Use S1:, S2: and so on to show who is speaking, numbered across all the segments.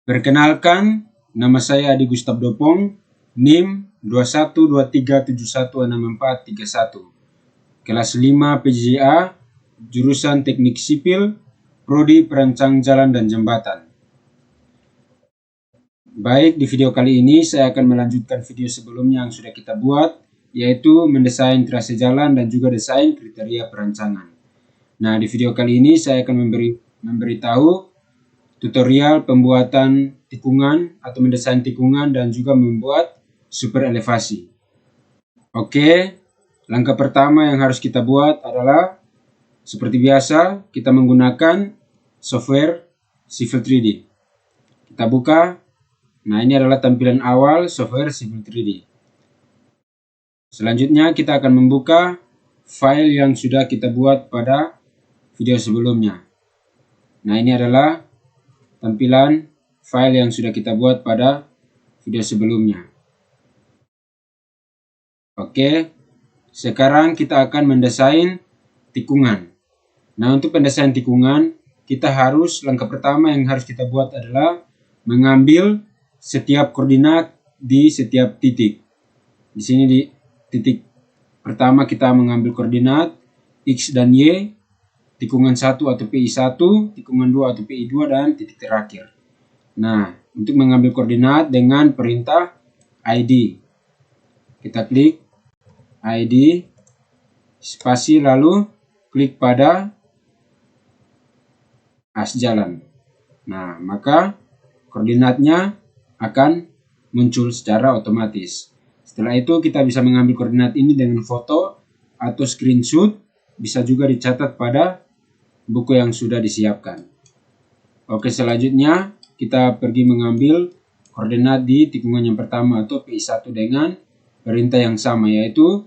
S1: Perkenalkan, nama saya Adi Gustaf Dopong, NIM 2123716431, kelas 5 PJA, jurusan Teknik Sipil, Prodi Perancang Jalan dan Jembatan. Baik, di video kali ini saya akan melanjutkan video sebelumnya yang sudah kita buat, yaitu mendesain trase jalan dan juga desain kriteria perancangan. Nah, di video kali ini saya akan memberitahu tutorial pembuatan tikungan atau mendesain tikungan dan juga membuat super elevasi. Oke, langkah pertama yang harus kita buat adalah seperti biasa kita menggunakan software Civil 3D. Kita buka. Nah, ini adalah tampilan awal software Civil 3D. Selanjutnya kita akan membuka file yang sudah kita buat pada video sebelumnya. Nah, ini adalah tampilan file yang sudah kita buat pada video sebelumnya. Oke, sekarang kita akan mendesain tikungan. Nah, untuk pendesain tikungan, kita harus, langkah pertama yang harus kita buat adalah mengambil setiap koordinat di setiap titik. Di sini di titik pertama kita mengambil koordinat X dan Y, tikungan 1 atau PI1, tikungan 2 atau PI2, dan titik terakhir. Nah, untuk mengambil koordinat dengan perintah ID. Kita klik ID, spasi, lalu klik pada as jalan. Nah, maka koordinatnya akan muncul secara otomatis. Setelah itu kita bisa mengambil koordinat ini dengan foto atau screenshot, bisa juga dicatat pada buku yang sudah disiapkan. Oke, selanjutnya kita pergi mengambil koordinat di tikungan yang pertama atau PI1 dengan perintah yang sama, yaitu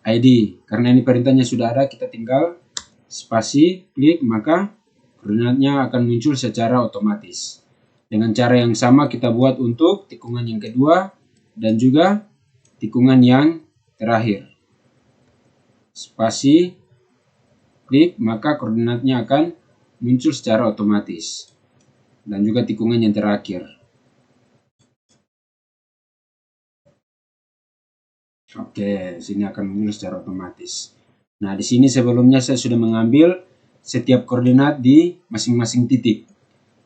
S1: ID. Karena ini perintahnya sudah ada, kita tinggal spasi, klik, maka koordinatnya akan muncul secara otomatis. Dengan cara yang sama kita buat untuk tikungan yang kedua dan juga tikungan yang terakhir. Spasi, klik, maka koordinatnya akan muncul secara otomatis. Dan juga tikungan yang terakhir. Oke, sini akan muncul secara otomatis. Nah, di sini sebelumnya saya sudah mengambil setiap koordinat di masing-masing titik.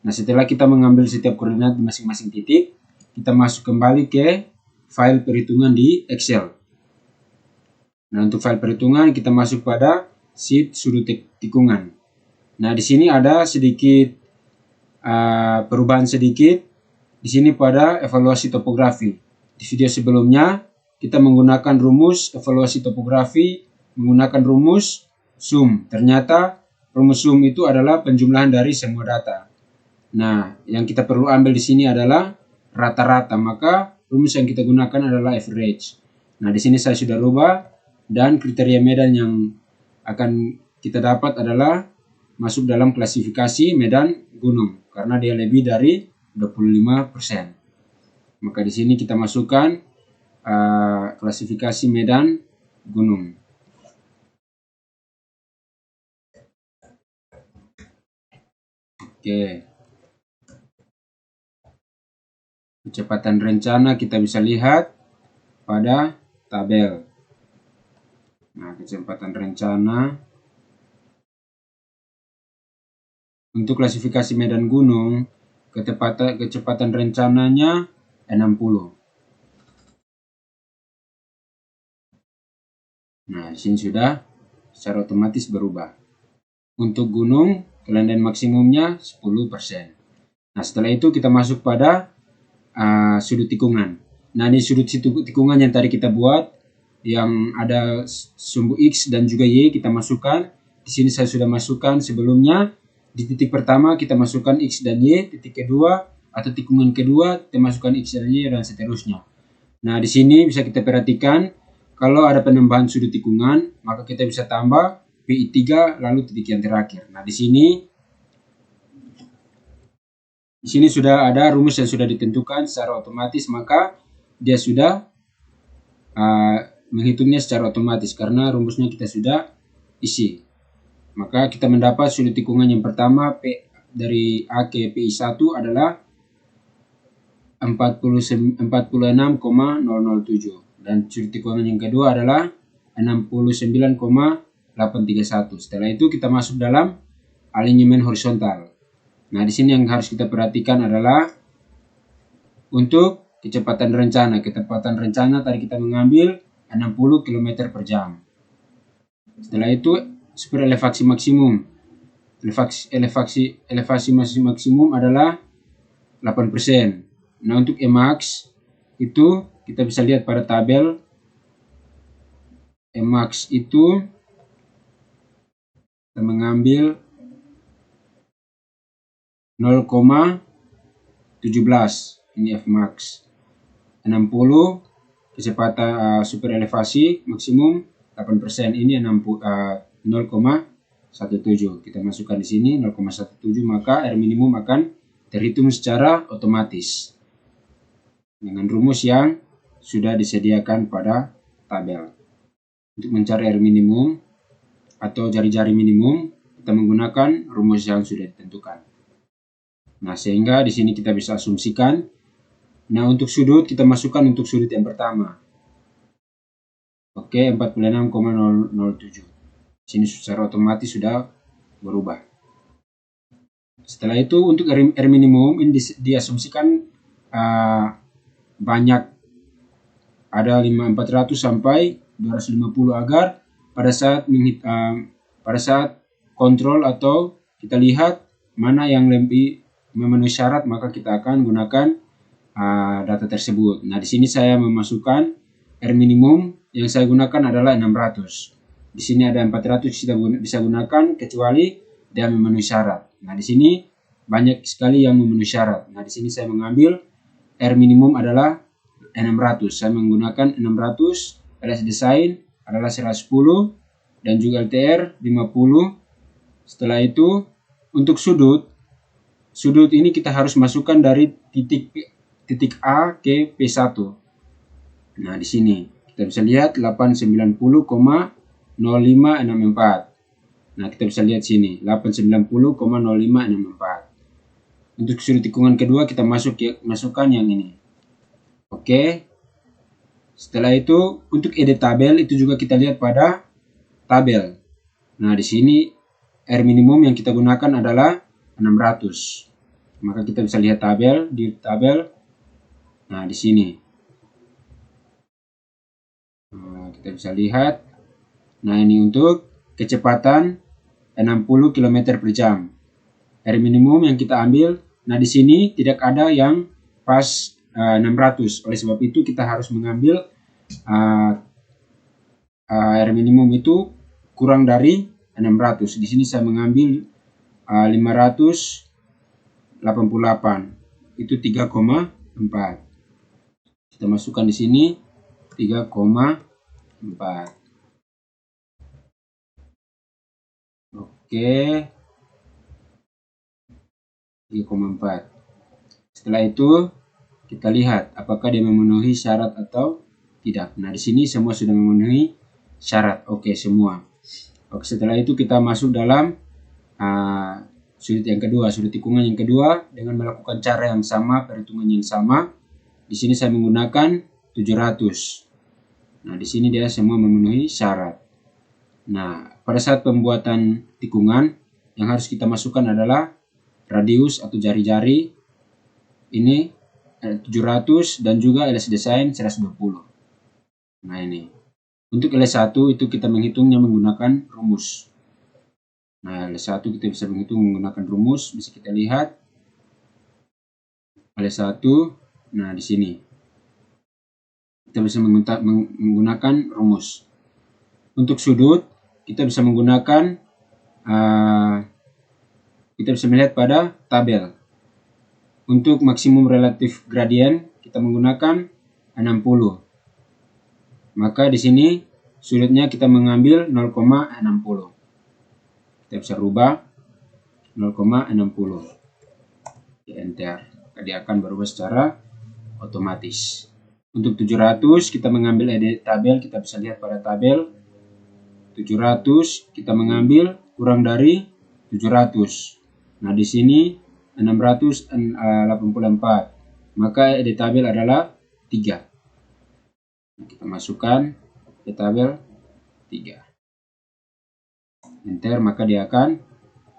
S1: Nah, setelah kita mengambil setiap koordinat di masing-masing titik, kita masuk kembali ke file perhitungan di Excel. Nah, untuk file perhitungan kita masuk pada sheet sudut tikungan. Nah, di sini ada sedikit perubahan sedikit di sini pada evaluasi topografi. Di video sebelumnya kita menggunakan rumus evaluasi topografi menggunakan rumus sum. Ternyata rumus sum itu adalah penjumlahan dari semua data. Nah, yang kita perlu ambil di sini adalah rata-rata, maka rumus yang kita gunakan adalah average. Nah, di sini saya sudah rubah dan kriteria medan yang akan kita dapat adalah masuk dalam klasifikasi medan gunung karena dia lebih dari 25%. Maka di sini kita masukkan klasifikasi medan gunung. Oke. Kecepatan rencana kita bisa lihat pada tabel. Nah, kecepatan rencana untuk klasifikasi medan gunung, kecepatan rencananya 60. Nah, di sini sudah secara otomatis berubah. Untuk gunung, kelandaian maksimumnya 10%. Nah, setelah itu kita masuk pada sudut tikungan. Nah, ini sudut tikungan yang tadi kita buat, yang ada sumbu X dan juga Y kita masukkan. Di sini saya sudah masukkan sebelumnya. Di titik pertama kita masukkan X dan Y, titik kedua atau tikungan kedua kita masukkan X dan Y, dan seterusnya. Nah, di sini bisa kita perhatikan kalau ada penambahan sudut tikungan, maka kita bisa tambah PI3 lalu titik yang terakhir. Nah, di sini sudah ada rumus yang sudah ditentukan secara otomatis, maka dia sudah menghitungnya secara otomatis karena rumusnya kita sudah isi. Maka kita mendapat sudut tikungan yang pertama P dari A ke PI1 adalah 46,007 dan sudut tikungan yang kedua adalah 69,831. Setelah itu kita masuk dalam alignment horizontal. Nah, di sini yang harus kita perhatikan adalah untuk kecepatan rencana. Kecepatan rencana tadi kita mengambil 60 km per jam. Setelah itu super elevasi maksimum. Elevasi maksimum adalah 8%. Nah, untuk Emax itu kita bisa lihat pada tabel. Emax itu kita mengambil 0,17. Ini Fmax. 60 kecepatan super elevasi maksimum 8%. Ini 0,17. Kita masukkan di sini 0,17, maka R minimum akan terhitung secara otomatis dengan rumus yang sudah disediakan pada tabel. Untuk mencari R minimum atau jari-jari minimum, kita menggunakan rumus yang sudah ditentukan. Nah, sehingga di sini kita bisa asumsikan. Nah, untuk sudut kita masukkan untuk sudut yang pertama. Oke, 46,007. Sini secara otomatis sudah berubah. Setelah itu untuk R minimum ini diasumsikan banyak, ada 400 sampai 250 agar pada saat kontrol atau kita lihat mana yang lebih memenuhi syarat, maka kita akan gunakan data tersebut. Nah, di sini saya memasukkan R minimum yang saya gunakan adalah 600. Di sini ada 400 kita bisa gunakan kecuali dia memenuhi syarat. Nah, di sini banyak sekali yang memenuhi syarat. Nah, di sini saya mengambil R minimum adalah 600. Saya menggunakan 600, LS design adalah 110 dan juga LTR 50. Setelah itu untuk sudut ini kita harus masukkan dari titik A ke P1. Nah, di sini kita bisa lihat 890,0564. Nah, kita bisa lihat sini 890,0564. Untuk sudut tikungan kedua kita masukkan yang ini. Oke. Setelah itu untuk ED tabel itu juga kita lihat pada tabel. Nah, di sini R minimum yang kita gunakan adalah 600. Maka kita bisa lihat di tabel. Nah, di sini. Nah, kita bisa lihat. Nah, ini untuk kecepatan 60 km per jam. R minimum yang kita ambil. Nah, di sini tidak ada yang pas 600. Oleh sebab itu kita harus mengambil R minimum itu kurang dari 600. Di sini saya mengambil 588. Itu 3,4. Kita masukkan di sini 3,4. Oke. 3,4. Setelah itu kita lihat apakah dia memenuhi syarat atau tidak. Nah, di sini semua sudah memenuhi syarat. Oke, semua. Oke, setelah itu kita masuk dalam sudut yang kedua, sudut tikungan yang kedua dengan melakukan cara yang sama, perhitungan yang sama. Di sini saya menggunakan 700. Nah, di sini dia semua memenuhi syarat. Nah, pada saat pembuatan tikungan yang harus kita masukkan adalah radius atau jari-jari ini 700 dan juga LS design 120. Nah, ini. Untuk LS1 itu kita menghitungnya menggunakan rumus. Nah, LS1 kita bisa menghitung menggunakan rumus, bisa kita lihat. LS1, nah di sini. Kita bisa menggunakan rumus. Untuk sudut, kita bisa menggunakan, kita bisa melihat pada tabel. Untuk maksimum relatif gradient, kita menggunakan 60. Maka di sini sudutnya kita mengambil 0,60. Kita bisa rubah 0,60. Di enter. Dia akan berubah secara otomatis. Untuk 700 kita mengambil ED tabel, kita bisa lihat pada tabel 700 kita mengambil kurang dari 700. Nah, di sini 684. maka di tabel adalah 3. Kita masukkan di tabel 3. Enter, maka dia akan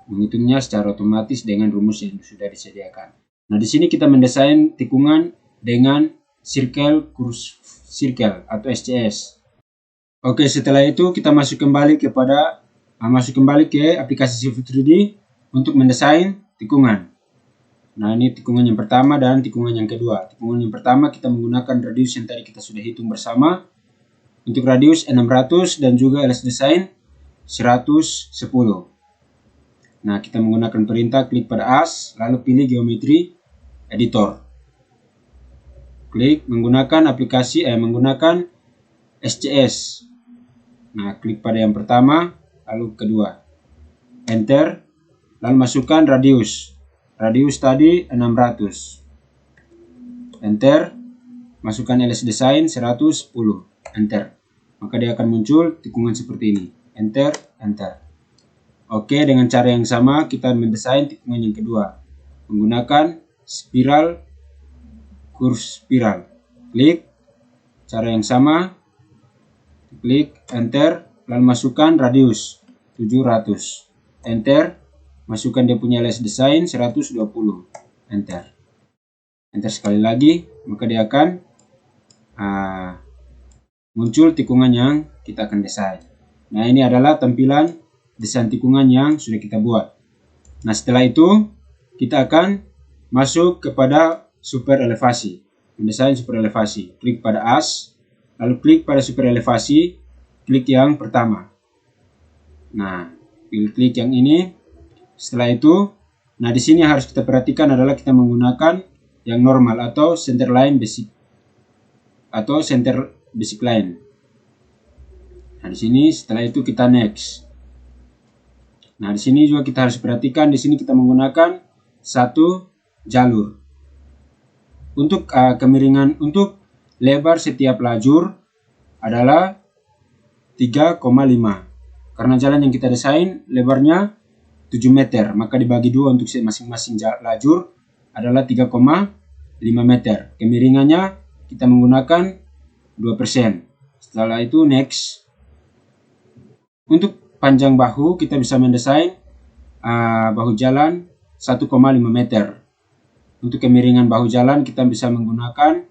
S1: menghitungnya secara otomatis dengan rumus yang sudah disediakan. Nah, di sini kita mendesain tikungan dengan circle kurve circle atau SCS. Oke, setelah itu kita masuk kembali ke aplikasi Civil 3D untuk mendesain tikungan. Nah, ini tikungan yang pertama dan tikungan yang kedua. Tikungan yang pertama kita menggunakan radius yang tadi kita sudah hitung bersama. Untuk radius 600 dan juga LS Design 110. Nah, kita menggunakan perintah klik pada as, lalu pilih geometri editor. Klik menggunakan menggunakan SCS. Nah, klik pada yang pertama, lalu kedua. Enter, lalu masukkan radius. Radius tadi 600. Enter, masukkan LS Design 110. Enter. Maka dia akan muncul tikungan seperti ini. Enter, enter. Oke, dengan cara yang sama kita mendesain tikungan yang kedua menggunakan spiral kurve spiral. Klik, cara yang sama, klik enter, lalu masukkan radius 700. Enter, masukkan dia punya LS Design 120. Enter. Enter sekali lagi, maka dia akan muncul tikungan yang kita akan desain. Nah, ini adalah tampilan desain tikungan yang sudah kita buat. Nah, setelah itu kita akan masuk kepada super elevasi, mendesain super elevasi. Klik pada as, lalu klik pada super elevasi, klik yang pertama. Nah, pilih klik yang ini. Setelah itu, nah di sini harus kita perhatikan adalah kita menggunakan yang normal atau center line basic atau center basic line. Nah, di sini setelah itu kita next. Nah, di sini juga kita harus perhatikan, di sini kita menggunakan satu jalur. Untuk kemiringan, untuk lebar setiap lajur adalah 3,5. Karena jalan yang kita desain lebarnya 7 meter, maka dibagi dua untuk masing-masing lajur adalah 3,5 meter. Kemiringannya kita menggunakan 2%. Setelah itu next. Untuk panjang bahu kita bisa mendesain bahu jalan 1,5 meter. Untuk kemiringan bahu jalan kita bisa menggunakan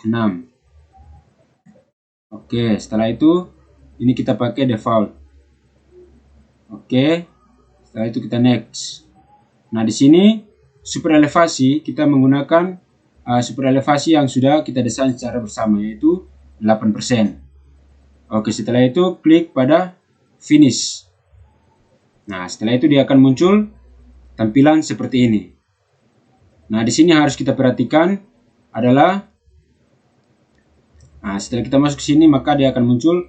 S1: 6. Oke, setelah itu ini kita pakai default. Oke, setelah itu kita next. Nah, di sini super elevasi kita menggunakan super elevasi yang sudah kita desain secara bersama, yaitu 8%. Oke, setelah itu klik pada finish. Nah, setelah itu dia akan muncul tampilan seperti ini. Nah, di sini harus kita perhatikan adalah setelah kita masuk ke sini maka dia akan muncul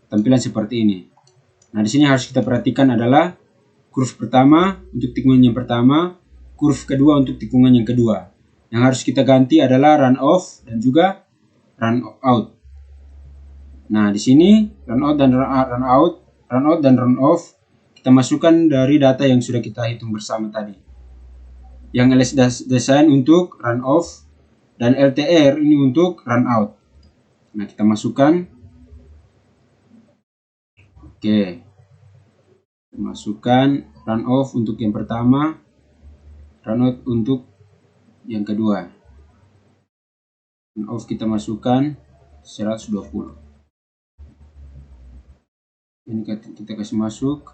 S1: tampilan seperti ini. Nah, di sini harus kita perhatikan adalah kurve pertama untuk tikungan yang pertama, kurve kedua untuk tikungan yang kedua. Yang harus kita ganti adalah run off dan juga run out. Nah, di sini run out dan run off kita masukkan dari data yang sudah kita hitung bersama tadi. Yang LS Design untuk run off dan LTR ini untuk run out. Nah, kita masukkan. Oke. Masukkan run off untuk yang pertama, run out untuk yang kedua. Run off kita masukkan 120. Ini kita kasih masuk.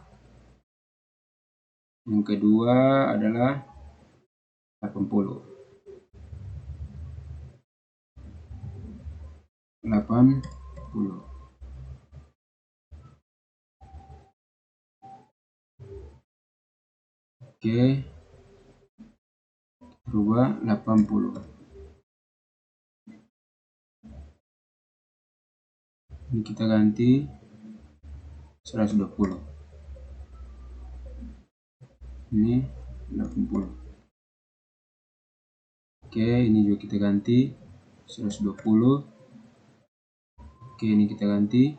S1: Yang kedua adalah 80. Oke, berubah 80. Ini kita ganti 120. Ini 80. Oke, ini juga kita ganti 120. Oke, ini kita ganti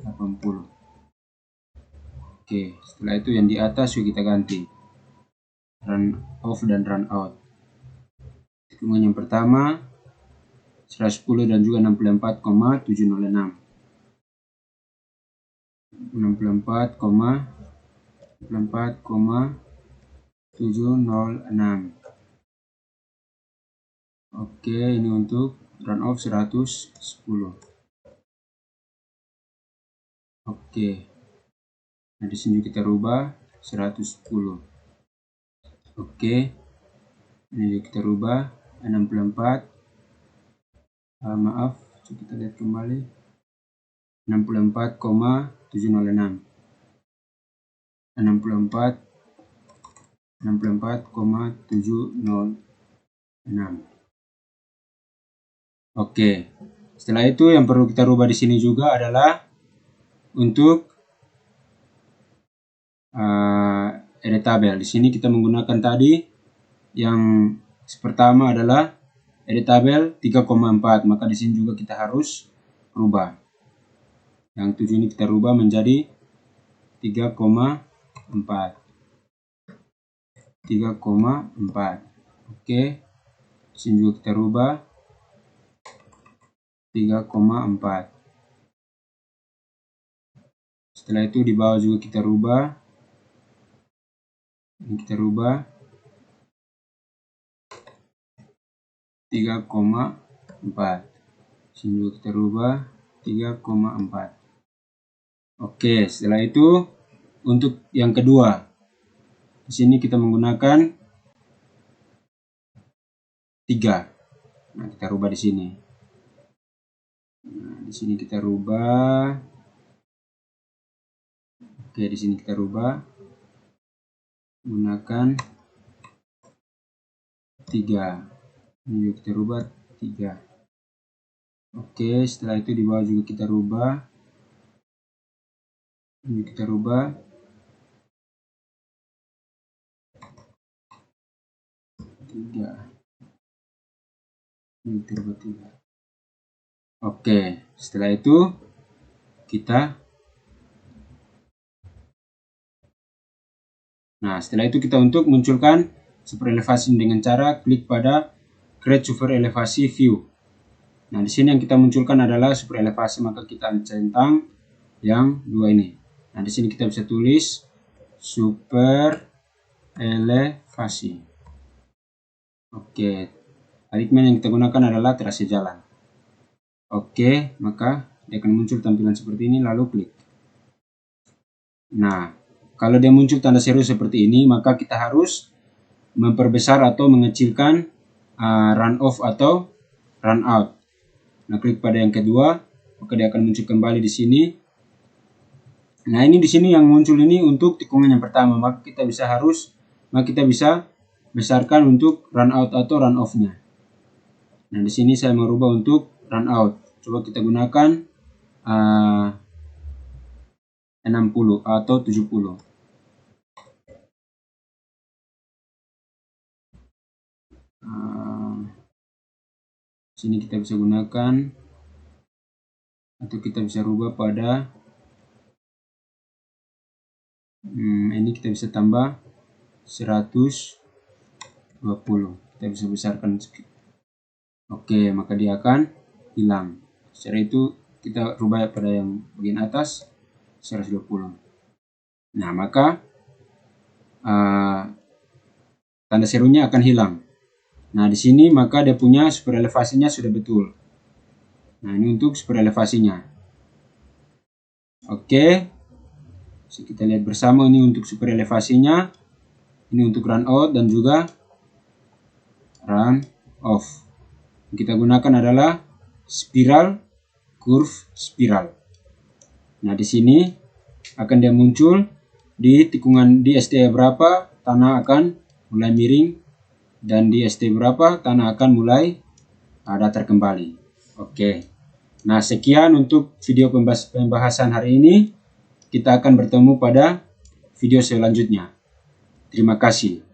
S1: 80. Oke, setelah itu yang di atas juga kita ganti run off dan run out. tikungan yang pertama 110 dan juga 64,706. 64,706. Oke, ini untuk run off 110. Oke. Nah, di sini kita rubah 110. Oke. Ini juga kita rubah 64. Maaf, coba kita lihat kembali. 64,706. 64,706. Oke. Setelah itu yang perlu kita rubah di sini juga adalah untuk edit tabel. Di sini kita menggunakan tadi yang pertama adalah edit tabel 3,4, maka di sini juga kita harus rubah. Yang 7 ini kita rubah menjadi 3,4. 3,4. Oke. Di sini juga kita rubah 3,4. Setelah itu di bawah juga kita rubah. Ini kita rubah 3,4. Sini juga kita rubah 3,4. Oke, setelah itu untuk yang kedua, di sini kita menggunakan 3. Nah, kita rubah di sini. Nah, di sini kita rubah. Oke, di sini kita rubah menggunakan 3. Ini juga kita rubah 3. Oke, setelah itu di bawah juga kita rubah. Ini kita rubah 3. Ini kita rubah 3. Oke, setelah itu kita untuk munculkan super elevasi dengan cara klik pada create super elevasi view. Nah, di sini yang kita munculkan adalah super elevasi, maka kita centang yang 2 ini. Nah, di sini kita bisa tulis super elevasi. Oke, alignment yang kita gunakan adalah terase jalan. Oke, maka dia akan muncul tampilan seperti ini, lalu klik. Nah, kalau dia muncul tanda seru seperti ini, maka kita harus memperbesar atau mengecilkan run off atau run out. Nah, klik pada yang kedua, maka dia akan muncul kembali di sini. Nah, ini di sini yang muncul ini untuk tikungan yang pertama, maka kita bisa besarkan untuk run out atau run off-nya. Nah, di sini saya merubah untuk run out. Coba kita gunakan 60 atau 70. Sini kita bisa gunakan atau kita bisa rubah pada ini kita bisa tambah 120. Kita bisa besarkan sedikit. Oke, maka dia akan hilang. Secara itu kita rubah pada yang bagian atas 120. Nah, maka tanda serunya akan hilang. Nah, di sini maka dia punya super elevasinya sudah betul. Nah, ini untuk super elevasinya. Oke. So, kita lihat bersama ini untuk super elevasinya. Ini untuk run out dan juga run off. Yang kita gunakan adalah spiral, curve, spiral. Nah, di sini akan dia muncul di tikungan di ST berapa, tanah akan mulai miring, dan di ST berapa, tanah akan mulai datar kembali. Oke. Nah, sekian untuk video pembahasan hari ini. Kita akan bertemu pada video selanjutnya. Terima kasih.